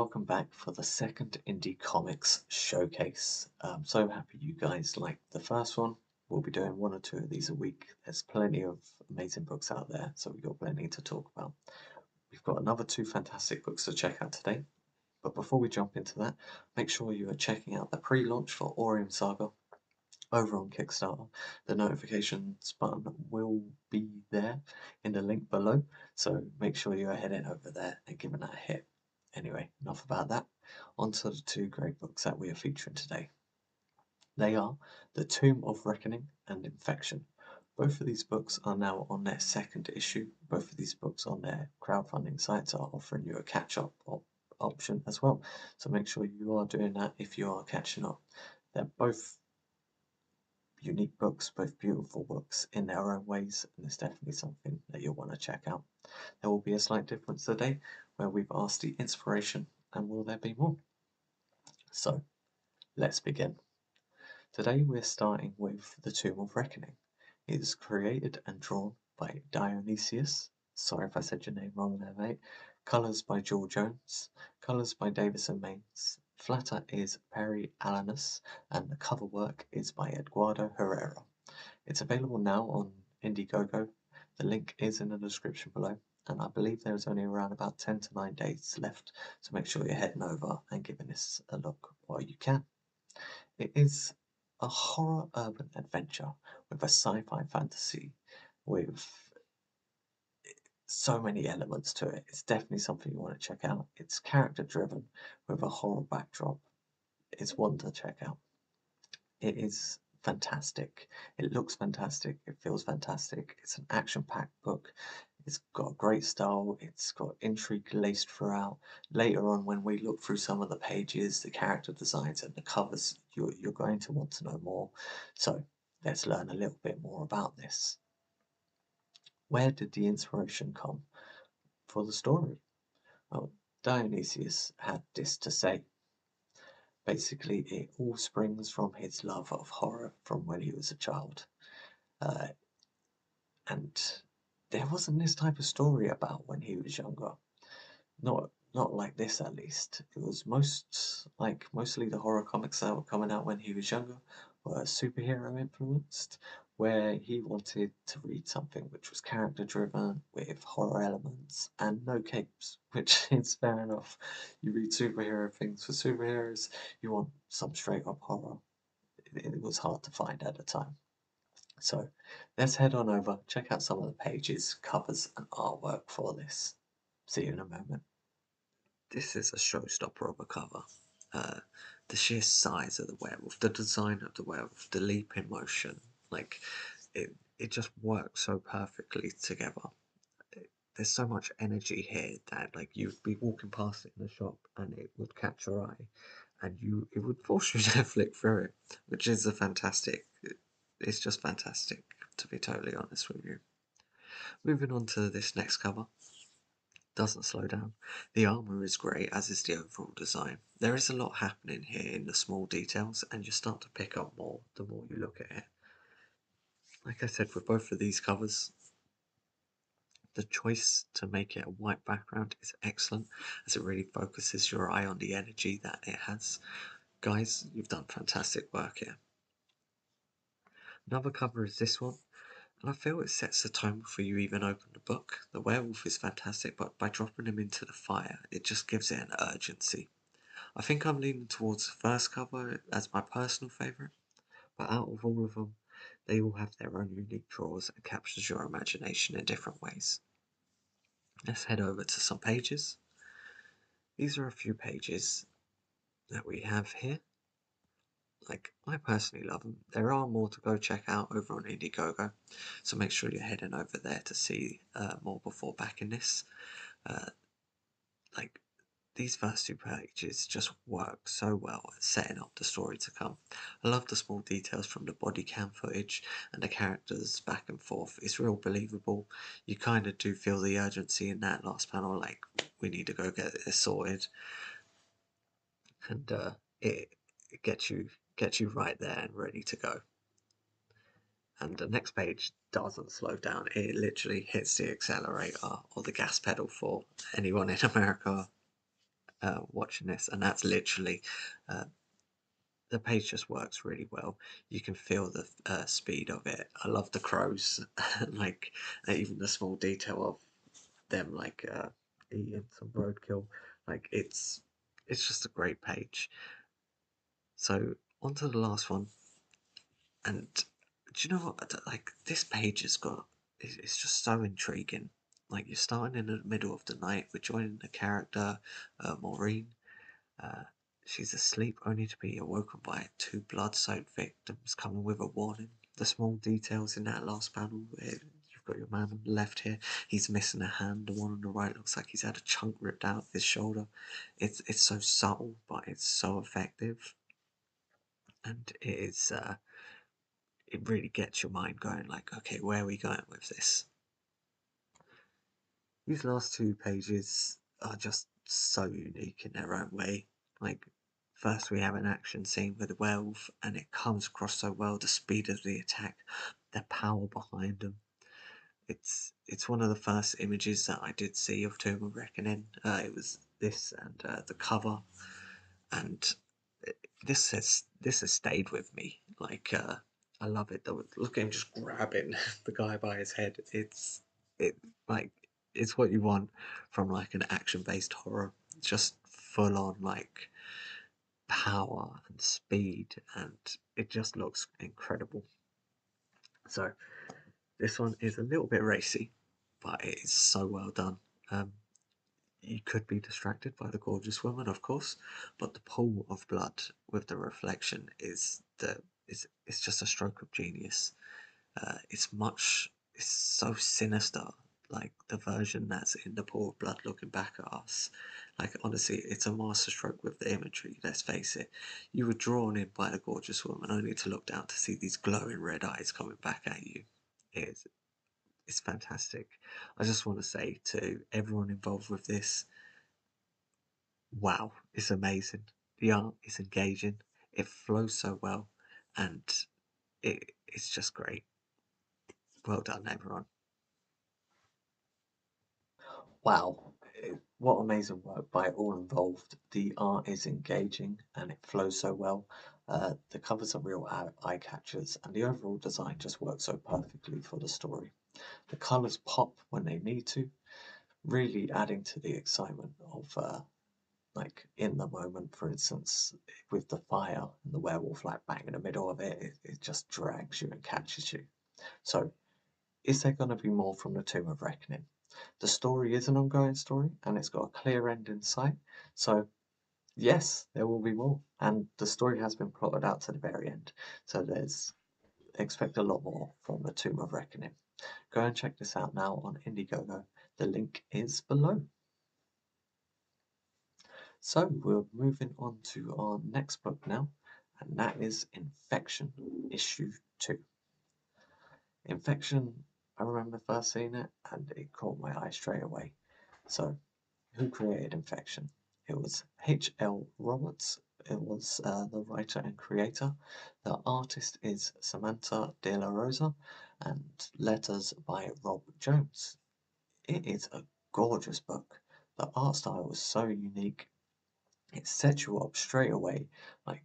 welcome back for the second Indie Comics showcase. I'm so happy you guys liked the first one. We'll be doing one or two of these a week. There's plenty of amazing books out there, so we've got plenty to talk about. We've got another two fantastic books to check out today. But before we jump into that, make sure you are checking out the pre-launch for Oreium Saga over on Kickstarter. The notifications button will be there in the link below, so make sure you are heading over there and giving that a hit. Anyway, enough about that. On to the two great books that we are featuring today. They are The Tome of Reckoning and Infection. Both of these books are now on their second issue. Both of these books on their crowdfunding sites are offering you a catch-up option as well. So make sure you are doing that if you are catching up. They're both unique books, both beautiful books in their own ways, and it's definitely something that you'll want to check out. There will be a slight difference today where we've asked the inspiration, and will there be more? So, let's begin. Today we're starting with The Tomb of Reckoning. It is created and drawn by Dionysios. Sorry if I said your name wrong there, mate. Colours by Joel Jones. Colours by Deyvison Mains. Flatter is Perry Alanus, and the cover work is by Eduardo Herrera. It's available now on Indiegogo. The link is in the description below, and I believe there is only around about 10 to 9 days left, so make sure you're heading over and giving this a look while you can. It is a horror urban adventure with a sci-fi fantasy with so many elements to it. It's definitely something you want to check out. It's character driven with a horror backdrop. It's one to check out. It is fantastic. It looks fantastic. It feels fantastic. It's an action-packed book. It's got a great style. It's got intrigue laced throughout. Later on, when we look through some of the pages, the character designs and the covers, you're going to want to know more. So let's learn a little bit more about this. Where did the inspiration come for the story? Well, Dionysius had this to say. Basically, it all springs from his love of horror from when he was a child. Uh, and there wasn't this type of story about when he was younger. Not like this, at least. It was mostly the horror comics that were coming out when he was younger were superhero influenced, where he wanted to read something which was character driven with horror elements and no capes, which is fair enough. You read superhero things for superheroes, you want some straight up horror. It was hard to find at the time. So let's head on over, check out some of the pages, covers, and artwork for this. See you in a moment. This is a showstopper of a cover. Uh, the sheer size of the werewolf, the design of the werewolf, the leap in motion, like it just works so perfectly together. There's so much energy here that like you'd be walking past it in the shop and it would catch your eye, and it would force you to flick through it, which is a fantastic. It's just fantastic, to be totally honest with you. Moving on to this next cover. Doesn't slow down. The armour is great, as is the overall design. There is a lot happening here in the small details, and you start to pick up more the more you look at it. Like I said, with both of these covers, the choice to make it a white background is excellent, as it really focuses your eye on the energy that it has. Guys, you've done fantastic work here. Another cover is this one, and I feel it sets the tone before you even open the book. The werewolf is fantastic, but by dropping him into the fire, it just gives it an urgency. I think I'm leaning towards the first cover as my personal favourite, but out of all of them, they all have their own unique draws and captures your imagination in different ways. Let's head over to some pages. These are a few pages that we have here. Like, I personally love them. There are more to go check out over on Indiegogo, so make sure you're heading over there to see more before backing this. Like, these first two pages just work so well at setting up the story to come. I love the small details from the body cam footage and the characters back and forth. It's real believable. You kind of do feel the urgency in that last panel, like, we need to go get this sorted. And it gets you right there and ready to go. And the next page doesn't slow down. It literally hits the accelerator or the gas pedal for anyone in America watching this, and that's literally uh, the page just works really well. You can feel the speed of it. I love the crows, like even the small detail of them, like eating some roadkill. Like it's just a great page. So on to the last one, and do you know what? Like this page has got, it's just so intriguing. Like you're starting in the middle of the night. We're joining the character, Maureen. Uh, she's asleep only to be awoken by two blood-soaked victims coming with a warning. The small details in that last panel. You've got your man on the left here. He's missing a hand. The one on the right looks like he's had a chunk ripped out of his shoulder. It's so subtle, but it's so effective, and it really gets your mind going. Like, okay, where are we going with this? These last two pages are just so unique in their own way. Like, first we have an action scene with a werewolf, and it comes across so well, the speed of the attack, the power behind them. It's one of the first images that I did see of Tome of Reckoning. It was this and the cover, and this has stayed with me. Like, I love it. Look at him just grabbing the guy by his head. It like it's what you want from like an action-based horror. Just full on like power and speed, and it just looks incredible. So this one is a little bit racy, but it is so well done. Um, you could be distracted by the gorgeous woman, of course, but the pool of blood with the reflection is just a stroke of genius. It's so sinister, like the version that's in the pool of blood looking back at us. Like honestly, it's a masterstroke with the imagery. Let's face it, you were drawn in by the gorgeous woman only to look down to see these glowing red eyes coming back at you. It's it's fantastic. I just want to say to everyone involved with this, wow, it's amazing. The art is engaging, it flows so well, and it's just great. Well done, everyone. Wow, what amazing work by all involved. The art is engaging and it flows so well. The covers are real eye catchers, and the overall design just works so perfectly for the story. The colours pop when they need to, really adding to the excitement of like in the moment. For instance, with the fire and the werewolf like bang in the middle of it, it just drags you and catches you. So, is there going to be more from the Tomb of Reckoning? The story is an ongoing story and it's got a clear end in sight. So, yes, there will be more. And the story has been plotted out to the very end. So, there's expect a lot more from the Tomb of Reckoning. Go and check this out now on Indiegogo. The link is below. So, we're moving on to our next book now, and that is Infection, Issue 2. Infection, I remember first seeing it and it caught my eye straight away. So, who created Infection? It was H.L. Roberts. It was the writer and creator. The artist is Samanta de la Rosa, and letters by Rob Jones. It is a gorgeous book. The art style was so unique. It sets you up straight away, like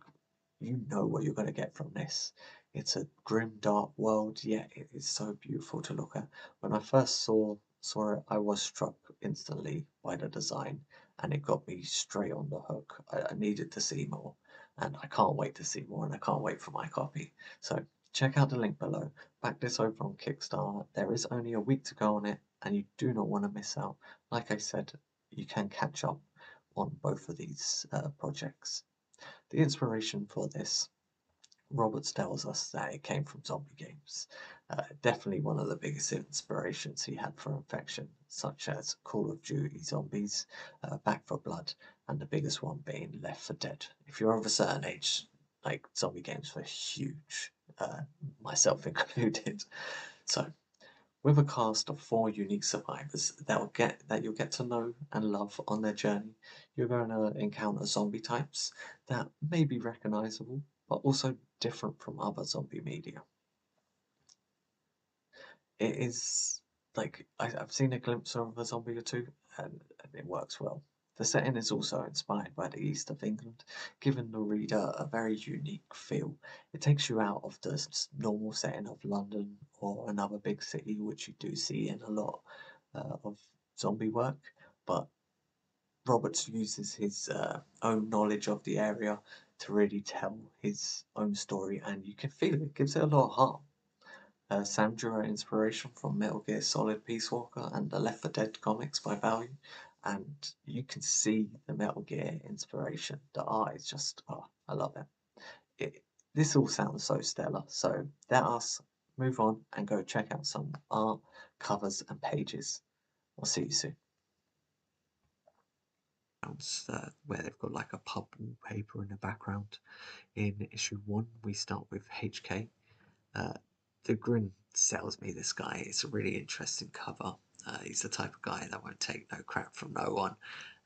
you know what you're going to get from this. It's a grim, dark world, yet it is so beautiful to look at. When I first saw it, I was struck instantly by the design, and it got me straight on the hook. I needed to see more, and I can't wait to see more, and I can't wait for my copy. So check out the link below. Back this over on Kickstarter. There is only a week to go on it, and you do not want to miss out. Like I said, you can catch up on both of these projects. The inspiration for this, Roberts tells us that it came from zombie games. Definitely one of the biggest inspirations he had for Infection, such as Call of Duty Zombies, Back for Blood, and the biggest one being Left for Dead. If you're of a certain age, like zombie games were huge, myself included. So with a cast of 4 unique survivors that you'll get to know and love on their journey, you're going to encounter zombie types that may be recognizable, but also different from other zombie media. It is like I've seen a glimpse of a zombie or two, and it works well. The setting is also inspired by the east of England, giving the reader a very unique feel. It takes you out of the normal setting of London or another big city, which you do see in a lot of zombie work, but Roberts uses his own knowledge of the area to really tell his own story, and you can feel it. It gives it a lot of heart. Sam drew inspiration from Metal Gear Solid Peace Walker and the Left 4 Dead comics by Value, and you can see the Metal Gear inspiration. The art is just, oh, I love it. This all sounds so stellar, so let us move on and go check out some art, covers, and pages. I'll see you soon. Where they've got like a pub wallpaper in the background. In issue 1, we start with HK. The grin sells me, this guy. It's a really interesting cover. He's the type of guy that won't take no crap from no one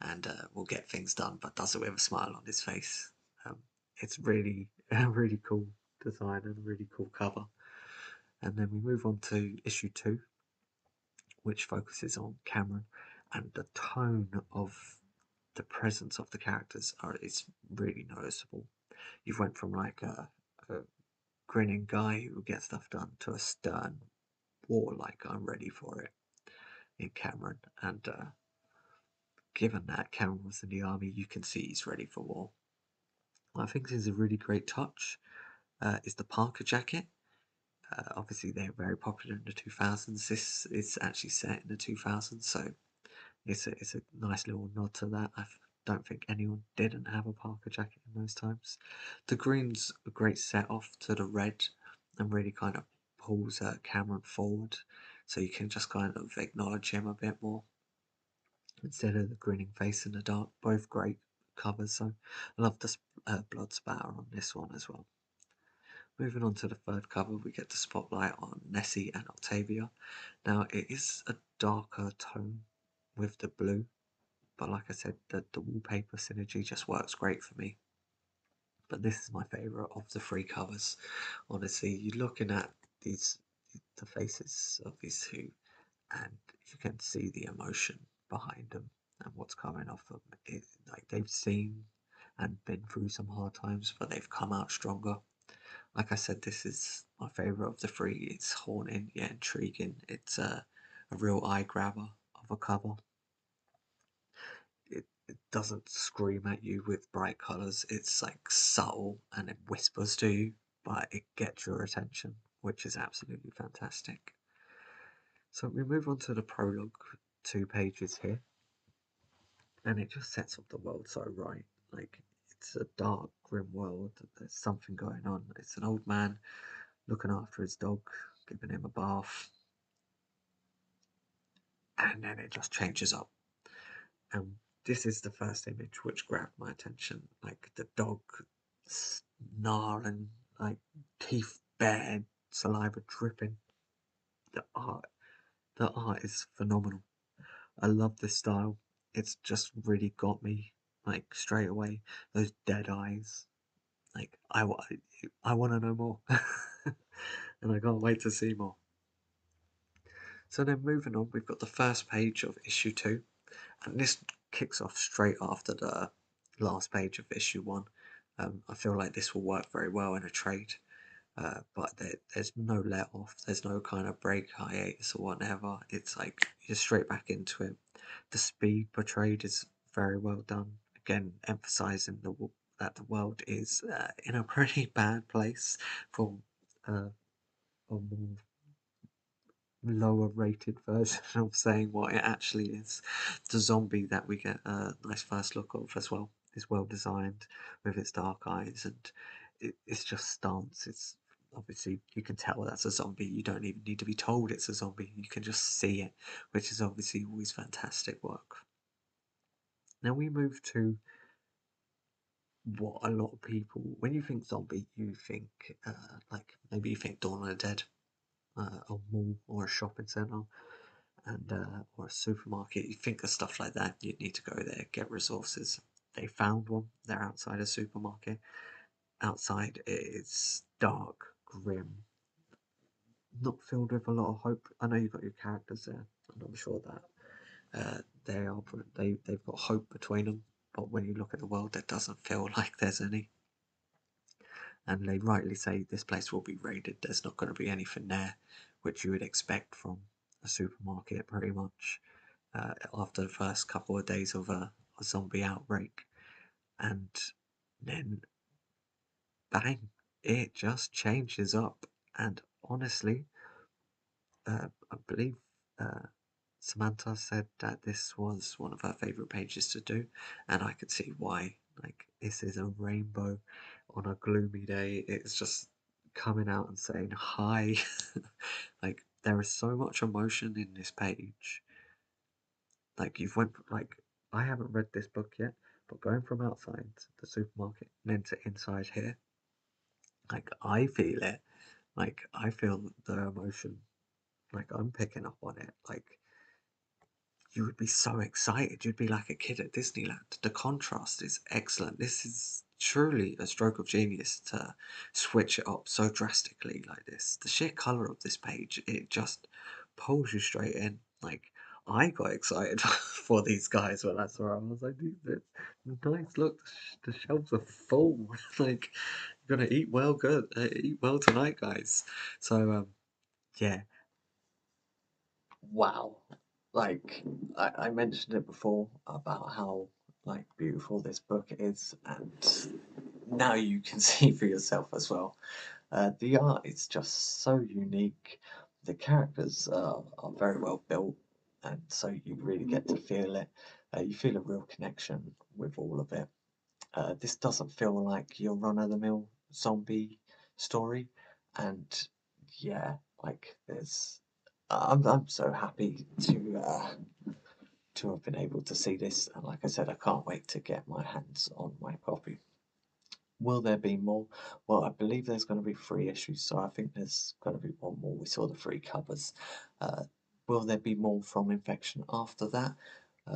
and will get things done, but does it with a smile on his face. It's really a really cool design and a really cool cover. And then we move on to issue 2, which focuses on Cameron, and the tone of the presence of the characters is really noticeable. You've went from like a grinning guy who gets stuff done to a stern warlike I'm ready for it in Cameron, and given that Cameron was in the army, you can see he's ready for war. What I think this is a really great touch is the Parker jacket. Obviously, they're very popular in the 2000s. This is actually set in the 2000s, so it's a nice little nod to that. I don't think anyone didn't have a Parker jacket in those times. The green's a great set off to the red and really kind of pulls Cameron forward, so you can just kind of acknowledge him a bit more instead of the grinning face in the dark. Both great covers, so I love the blood spatter on this one as well. Moving on to the third cover, we get the spotlight on Nessie and Octavia. Now, it is a darker tone with the blue, but like I said, the wallpaper synergy just works great for me. But this is my favourite of the 3 covers. Honestly, you're looking at the faces of these 2, and you can see the emotion behind them and what's coming off them. Like they've seen and been through some hard times, but they've come out stronger. Like I said, this is my favourite of the 3. It's haunting, yet intriguing. It's a real eye grabber of a cover. It doesn't scream at you with bright colours. It's like subtle and it whispers to you, but it gets your attention, which is absolutely fantastic. So we move on to the prologue 2 pages here, and it just sets up the world so right. Like, it's a dark, grim world. There's something going on. It's an old man looking after his dog, giving him a bath, and then it just changes up. And this is the first image which grabbed my attention. Like the dog snarling, like teeth bared, saliva dripping. The art, the art is phenomenal. I love this style. It's just really got me, like, straight away. Those dead eyes. Like, I want to know more. And I can't wait to see more. So then moving on, we've got the first page of issue 2. And this kicks off straight after the last page of issue 1. I feel like this will work very well in a trade. But there's no let off, there's no kind of break, hiatus, or whatever. It's like you're straight back into it. The speed portrayed is very well done. Again, emphasizing that the world is in a pretty bad place for a more lower rated version of saying what it actually is. The zombie that we get a nice first look of as well is well designed with its dark eyes, and it's just stance. It's obviously, you can tell that's a zombie. You don't even need to be told it's a zombie. You can just see it, which is obviously always fantastic work. Now we move to what a lot of people, when you think zombie, you think like maybe you think Dawn of the Dead, a mall or a shopping centre, and or a supermarket. You think of stuff like that, you need to go there, get resources. They found one. They're outside a supermarket. Outside it is dark, grim, not filled with a lot of hope. I know you've got your characters there, and I'm sure that They've got hope between them, but when you look at the world, it doesn't feel like there's any. And they rightly say this place will be raided. There's not going to be anything there, which you would expect from a supermarket, pretty much, after the first couple of days of a zombie outbreak. And then, bang, it just changes up. And honestly, I believe Samanta said that this was one of her favourite pages to do, and I could see why. Like, this is a rainbow on a gloomy day. It's just coming out and saying hi. Like, there is so much emotion in this page. Like, I haven't read this book yet, but going from outside the supermarket and into inside here, like, I feel it. Like, I feel the emotion. Like, I'm picking up on it. Like, you would be so excited. You'd be like a kid at Disneyland. The contrast is excellent. This is truly a stroke of genius to switch it up so drastically like this. The sheer colour of this page, it just pulls you straight in. Like, I got excited for these guys when I saw them. I was like, nice, look, the shelves are full. Like, you're gonna eat well, good, eat well tonight, guys. So, yeah. Wow. Like, I mentioned it before about how like beautiful this book is, and now you can see for yourself as well. The art is just so unique. The characters are very well built, and so you really get to feel it. You feel a real connection with all of it. This doesn't feel like your run-of-the-mill zombie story, and yeah, like there's. I'm so happy to have been able to see this, and like I said, I can't wait to get my hands on my copy. Will there be more? Well, I believe there's going to be 3 issues, so I think there's going to be one more. We saw the 3 covers. Uh, will there be more from Infection after that?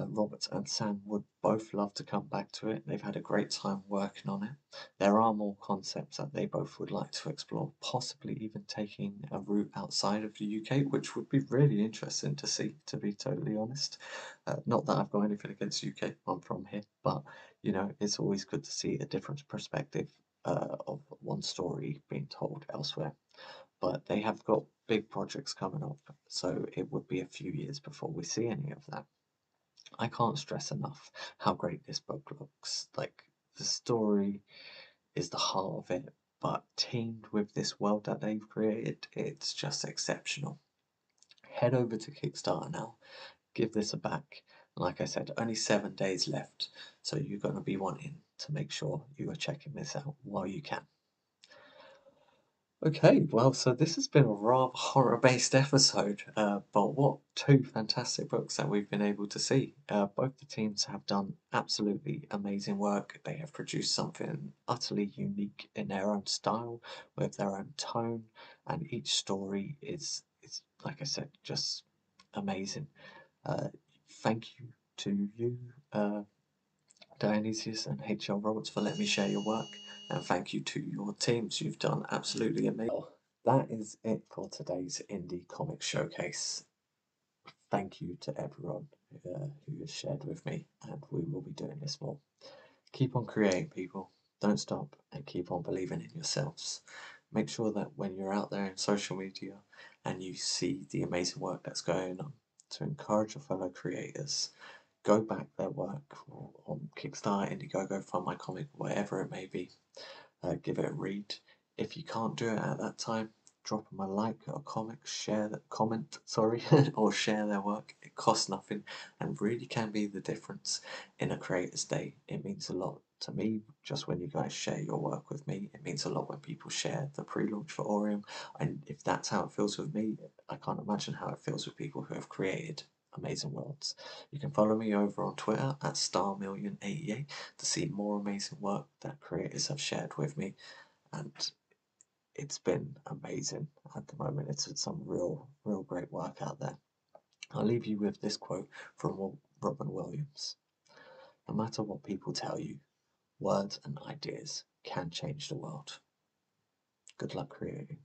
Robert and Sam would both love to come back to it. They've had a great time working on it. There are more concepts that they both would like to explore, possibly even taking a route outside of the UK, which would be really interesting to see, to be totally honest. Not that I've got anything against UK, I'm from here, but you know, it's always good to see a different perspective of one story being told elsewhere. But they have got big projects coming up, so it would be a few years before we see any of that. I can't stress enough how great this book looks. Like, the story is the heart of it, but teamed with this world that they've created, it's just exceptional. Head over to Kickstarter now, give this a back. Like I said, only 7 days left, so you're going to be wanting to make sure you are checking this out while you can. Okay, well, so this has been a rather horror-based episode, but what 2 fantastic books that we've been able to see. Both the teams have done absolutely amazing work. They have produced something utterly unique in their own style, with their own tone, and each story is like I said, just amazing. Thank you to you, Dionysios and H.L. Roberts, for letting me share your work, and thank you to your teams. You've done absolutely amazing. Well, that is it for today's Indie Comic Showcase. Thank you to everyone who has shared with me, and we will be doing this more. Keep on creating, people. Don't stop, and keep on believing in yourselves. Make sure that when you're out there in social media and you see the amazing work that's going on, to encourage your fellow creators, go back their work on Kickstarter, Indiegogo, Find My Comic, whatever it may be. Give it a read. If you can't do it at that time, drop them a like or a comment, or share their work. It costs nothing and really can be the difference in a creator's day. It means a lot to me just when you guys share your work with me. It means a lot when people share the pre-launch for Oreium, and if that's how it feels with me, I can't imagine how it feels with people who have created amazing worlds. You can follow me over on Twitter at StarMillion88 to see more amazing work that creators have shared with me, and it's been amazing at the moment. It's some real great work out there. I'll leave you with this quote from Robin Williams. No matter what people tell you, words and ideas can change the world. Good luck creating.